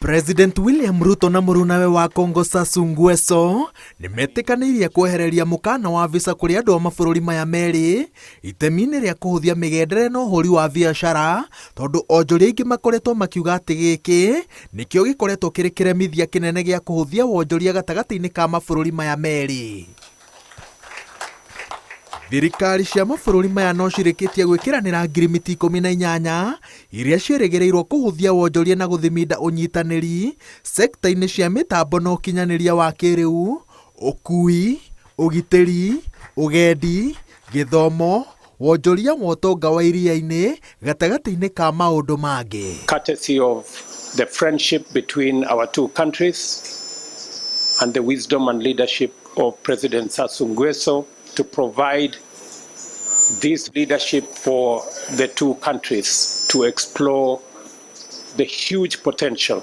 President William Ruto na mũrunawe wa Congo Sassou Nguesso nĩmetĩkanĩirie kwehereria mũkana wa visa kũrĩ andũ a mabũrũri maya merĩ itemi-inĩ rĩa kũhũthia mĩgendere na ũhũri wa biacara, tondũ onjoria aingĩ makoretwo makiuga atĩ gĩkĩ nĩkĩo gĩkoretwo kĩrĩ kĩremithia kĩnene gĩa kũhũthia wonjoria gatagatĩ-inĩ ka mabũrũri maya merĩ. Thirikari cia mabũrũri maya no cirĩkĩtie gwĩkĩranĩra ngirimiti 18 iria ciĩrĩgĩrĩirwo kũhũthia wonjoria na gũthiminda ũnyitanĩri sekta-inĩ cia mĩtambo na ũkinyanĩria wa kĩrĩu, ũkui, ũgitĩri, ũgendi, gĩthomo, wonjoria wa ũtonga wa iria-inĩ gatagatĩ-inĩ ka maũndũ mangĩ. Courtesy of the friendship between our two countries and the wisdom and leadership of President Sassou Nguesso to provide this leadership for the two countries to explore the huge potential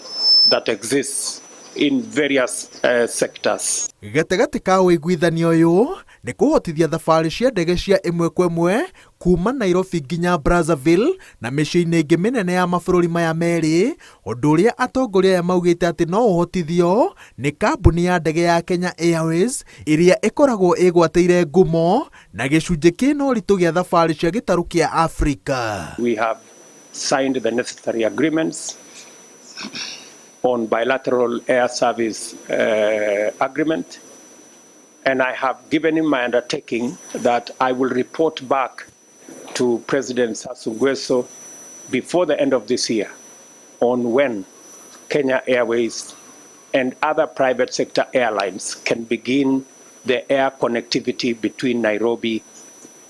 that exists in various sectors. Gatagatĩ ka ũiguithanio ũyũ nĩ kũhotithia thabarĩ cia ndege cia ĩmwe kwa ĩmwe kuma Nairobi nginya Brazzaville na mĩciĩ-inĩ ĩngĩ mĩnene ya mabũrũri maya merĩ, ũndũ ũrĩa atongoria aya maugĩte atĩ no ũhotithio nĩ kambuni ya ndege ya Kenya Airways ĩrĩa ĩkoragwo ĩgwatĩire ngumo na gĩcunjĩ kĩna ũritũ gĩa thabarĩ cia gĩtarũ kĩa Africa. We have signed the necessary agreements on bilateral air service agreement, and I have given him my undertaking that I will report back to President Sassou Nguesso before the end of this year on when Kenya Airways and other private sector airlines can begin the air connectivity between Nairobi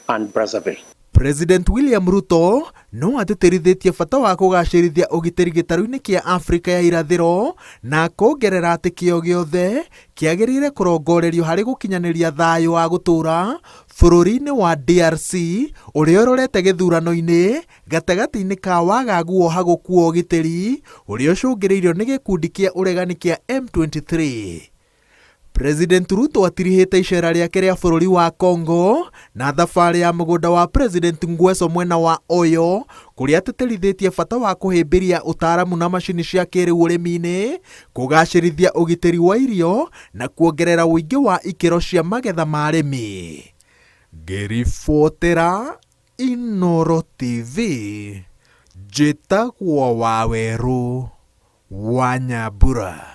and Brazzaville. President William Ruto no atĩtĩrithĩtie bata wa kũgacĩrithia ũgitĩri gĩtarũ-inĩ kĩa Afrika ya irathĩro na kuongerera atĩ kĩo gĩothe kĩagĩrĩire kũrongorerio harĩ gũkinyanĩria thayũ wa gũtũũra bũrũri-inĩ wa DRC ũrĩa ũrorete gĩthurano-inĩ gatagatĩ-inĩ ka wagagu wohagũku wa ũgitĩri ũrĩa ũcũngĩrĩirio nĩ gĩkundi kĩa ũregani kĩa M23. President Ruto atirihĩte icera rĩake rĩa bũrũri wa Congo na thabarĩ ya mũgũnda wa President Nguesso mwena wa Oyo, kũrĩa atĩtĩrithĩtie bata wa kũhĩmbĩria ũtaaramu na macini cia kĩrĩu ũrĩmi-inĩ, kũgacĩrithia ũgitĩri wa irio na kuongerera ũingĩ wa ikĩro cia magetha ma arĩmi. Ngĩribotera Inooro TV, njĩtagwo Wawerũ wa Nyambura.